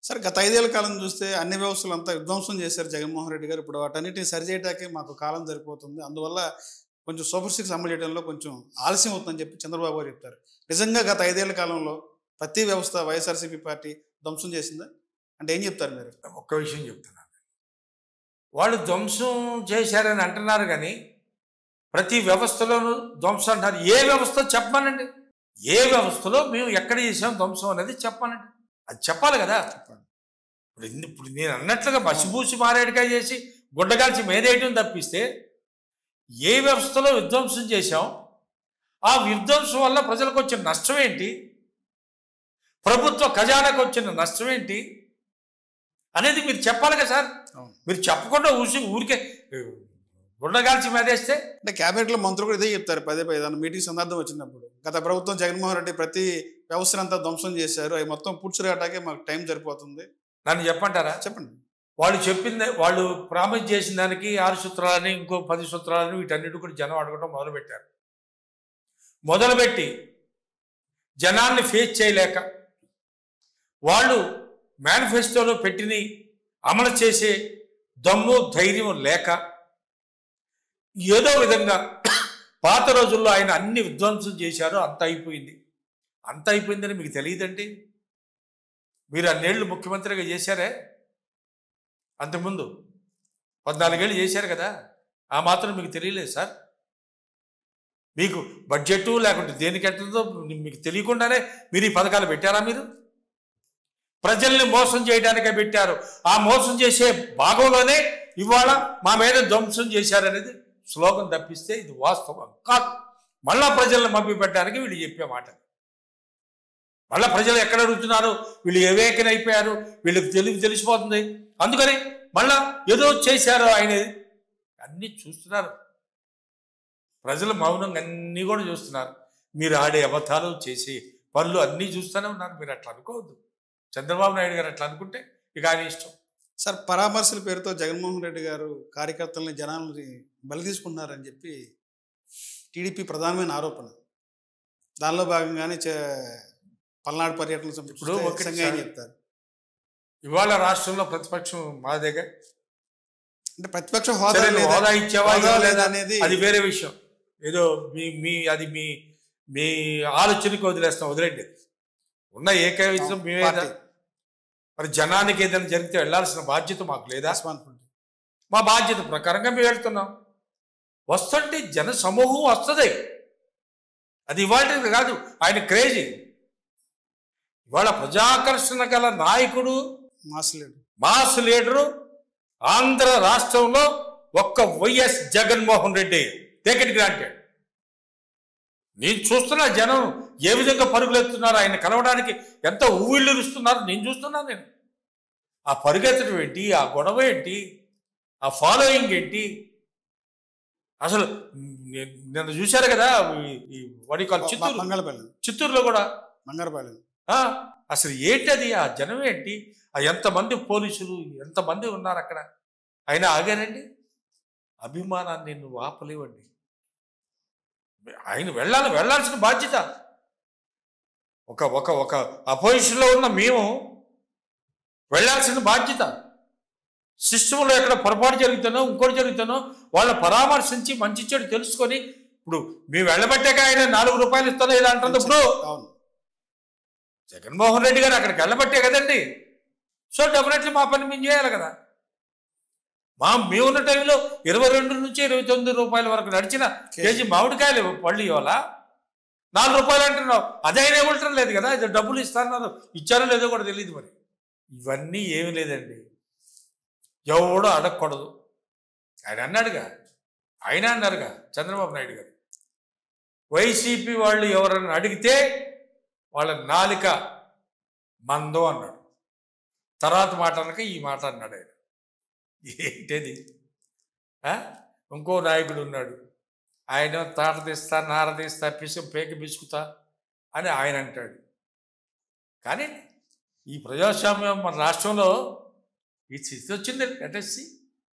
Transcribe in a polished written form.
సరే గత 5 ఏళ్ల కాలం చూస్తే అన్ని వ్యవస్థలంతా విధ్వంసం చేశారు జగన్మోహన్ రెడ్డి గారు. ఇప్పుడు వాటన్నిటిని సరిచేయటానికి మాకు కాలం సరిపోతుంది. అందువల్ల కొంచెం సూపర్ సిక్స్ అమలు చేయడంలో కొంచెం ఆలస్యం అవుతుందని చెప్పి చంద్రబాబు గారు చెప్తారు. నిజంగా గత 5 ఏళ్ల కాలంలో ప్రతి వ్యవస్థ వైఎస్ఆర్సీపీ పార్టీ ధ్వంసం చేసిందా? అంటే ఏం చెప్తారు మీరు? ఒక్క విషయం చెప్తున్నాను. వాళ్ళు ధ్వంసం చేశారని అంటున్నారు కానీ ప్రతి వ్యవస్థలోనూ ధ్వంసం అంటారు. ఏ వ్యవస్థ చెప్పమనండి. ఏ వ్యవస్థలో మేము ఎక్కడ చేసాం ధ్వంసం అనేది చెప్పమనండి. అది చెప్పాలి కదా. ఇప్పుడు నేను అన్నట్లుగా బసిబూసి మారేడుకాయ చేసి గుడ్డగాల్చి మేదేయటం తప్పిస్తే ఏ వ్యవస్థలో విధ్వంసం చేశాం, ఆ విధ్వంసం వల్ల ప్రజలకు వచ్చిన నష్టం ఏంటి, ప్రభుత్వ ఖజానాకు వచ్చిన నష్టం ఏంటి అనేది మీరు చెప్పాలి కదా సార్. మీరు చెప్పకుండా ఊరికే గుండగాల్చి మేదేస్తే అంటే క్యాబినెట్లో మంత్రులు కూడా ఇదే చెప్తారు పదే ఏదైనా మీటింగ్ సందర్భం వచ్చినప్పుడు. గత ప్రభుత్వం జగన్మోహన్ రెడ్డి ప్రతి వ్యవస్థనంతా ధ్వంసం చేశారు, అవి మొత్తం పూడ్చి రావటానికి మాకు టైం సరిపోతుంది. నన్ను చెప్పంటారా? చెప్పండి. వాళ్ళు చెప్పింది, వాళ్ళు ప్రామిస్ చేసిన దానికి 6 సూత్రాలని ఇంకో 10 సూత్రాలని వీటన్నిటి కూడా జనం అడగడం మొదలుపెట్టారు. మొదలుపెట్టి జనాన్ని ఫేస్ చేయలేక వాళ్ళు మేనిఫెస్టోలో పెట్టిన అమలు చేసే దమ్ము ధైర్యం లేక ఏదో విధంగా పాత రోజుల్లో ఆయన అన్ని విధ్వంసం చేశారో అంత అయిపోయింది. అంత అయిపోయిందని మీకు తెలియదండి. మీరు అన్నేళ్ళు ముఖ్యమంత్రిగా చేశారే, అంతకుముందు 14 ఏళ్ళు చేశారు కదా, ఆ మాత్రం మీకు తెలియలేదు సార్. మీకు బడ్జెట్ లేకుంటే దేనికెట్టదో మీకు తెలియకుండానే మీరు ఈ పథకాలు పెట్టారా? మీరు ప్రజల్ని మోసం చేయడానికే పెట్టారు. ఆ మోసం చేసే భాగంలోనే ఇవాళ మా మీద ధ్వంసం చేశారనేది స్లోగన్ తప్పిస్తే ఇది వాస్తవం కాదు. మళ్ళా ప్రజల్ని మభ్యపెట్టడానికి వీళ్ళు చెప్పే మాట. మళ్ళీ ప్రజలు ఎక్కడ అడుగుతున్నారు, వీళ్ళు వివేకనైపోయారు, వీళ్ళకి తెలిసిపోతుంది, అందుకని మళ్ళా ఏదో చేశారు ఆయన అన్నీ చూస్తున్నారు. ప్రజలు మౌనంగా అన్నీ కూడా చూస్తున్నారు. మీరు ఆడే అబద్ధాలు చేసి పనులు అన్నీ చూస్తూనే ఉన్నారు. మీరు అట్లా అనుకోవద్దు. చంద్రబాబు నాయుడు గారు అట్లా అనుకుంటే ఇక ఆయన ఇష్టం. సార్, పరామర్శల పేరుతో జగన్మోహన్ రెడ్డి గారు కార్యకర్తలని జనాలని బలి తీసుకున్నారని చెప్పి టీడీపీ ప్రధానమైన ఆరోపణ. దానిలో భాగంగానే పల్నాడు పర్యటన ఇప్పుడు చెప్తారు. ఇవాళ రాష్ట్రంలో ప్రతిపక్షం మా దగ్గర అంటే ప్రతిపక్ష హోదా ఇచ్చేవా లేదా అనేది అది వేరే విషయం. ఏదో అది మీ ఆలోచనకి వదిలేండి. ఉన్న ఏకైక మేమే. మరి జనానికి ఏదైనా జరిగితే వెళ్లాల్సిన బాధ్యత మాకు లేదా? మా బాధ్యత ప్రకారంగా మేము వెళ్తున్నాం. వస్తుంటే జన సమూహం వస్తుంది. అది ఇవాళ కాదు, ఆయన క్రేజీ. ఇవాళ ప్రజాకర్షణ గల నాయకుడు, మాస్ లీడరు ఆంధ్ర రాష్ట్రంలో ఒక్క YS Jaganmohan Reddy. Take it granted. నేను చూస్తున్నా జనం ఏ విధంగా పరుగులెత్తున్నారు, ఆయన కలవడానికి ఎంత ఊళ్ళుస్తున్నారు నేను చూస్తున్నాను. నేను ఆ పరుగెత్తడం ఏంటి, ఆ గొడవ ఏంటి, ఆ ఫాలోయింగ్ ఏంటి, అసలు నిన్న చూశారు కదా వడికాలు చిత్తూరులో కూడా అసలు ఏంటది, ఆ జనం ఏంటి, ఆ ఎంతమంది పోలీసులు ఎంతమంది ఉన్నారు అక్కడ. అయినా ఆగారండి. అభిమానాన్ని నువ్వు ఆపలేవండి. ఆయన వెళ్ళాల్సిన బాధ్యత. ఒక అపోజిషన్లో ఉన్న మేము వెళ్ళాల్సిన బాధ్యత. సిస్టంలో ఎక్కడ పొరపాటు జరుగుతానో ఇంకోటి జరుగుతానో వాళ్ళ పరామర్శించి మంచి చెడు తెలుసుకొని, ఇప్పుడు మేము వెళ్ళబట్టాక ఆయన 4 రూపాయలు ఇస్తానో ఇలా అంటుంది. ఇప్పుడు జగన్మోహన్ రెడ్డి గారు అక్కడికి వెళ్ళబట్టే కదండి. సో డెఫినెట్లీ మా పని మేము చేయాలి కదా. మేమున్న టైంలో 22 నుంచి 29 రూపాయల వరకు నడిచిన కేజీ మామిడికాయలు పళ్ళు ఇవాళ 4 రూపాయలు అంటున్నావు. అదైనా ఇవ్వటం లేదు కదా. ఇది డబ్బులు ఇస్తారన్నారు, ఇచ్చారో లేదో కూడా తెలియదు. మరి ఇవన్నీ ఏమి లేదండి. ఎవడో అడగకూడదు. ఆయన అన్నారుగా చంద్రబాబు నాయుడు గారు, వైసీపీ వాళ్ళు ఎవరన్నా అడిగితే వాళ్ళ నాలిక మందో అన్నాడు. తర్వాత మాట అనక ఈ మాట అన్నాడు ఆయన. ఏంటది? ఇంకో నాయకుడు ఉన్నాడు, ఆయన తాట తీస్తా, నార తీస్తా, పేక బిసుకుతా అని ఆయన అంటాడు. కానీ ఈ ప్రజాస్వామ్యం మన రాష్ట్రంలో ఈ స్థితి వచ్చింది. అటెస్సి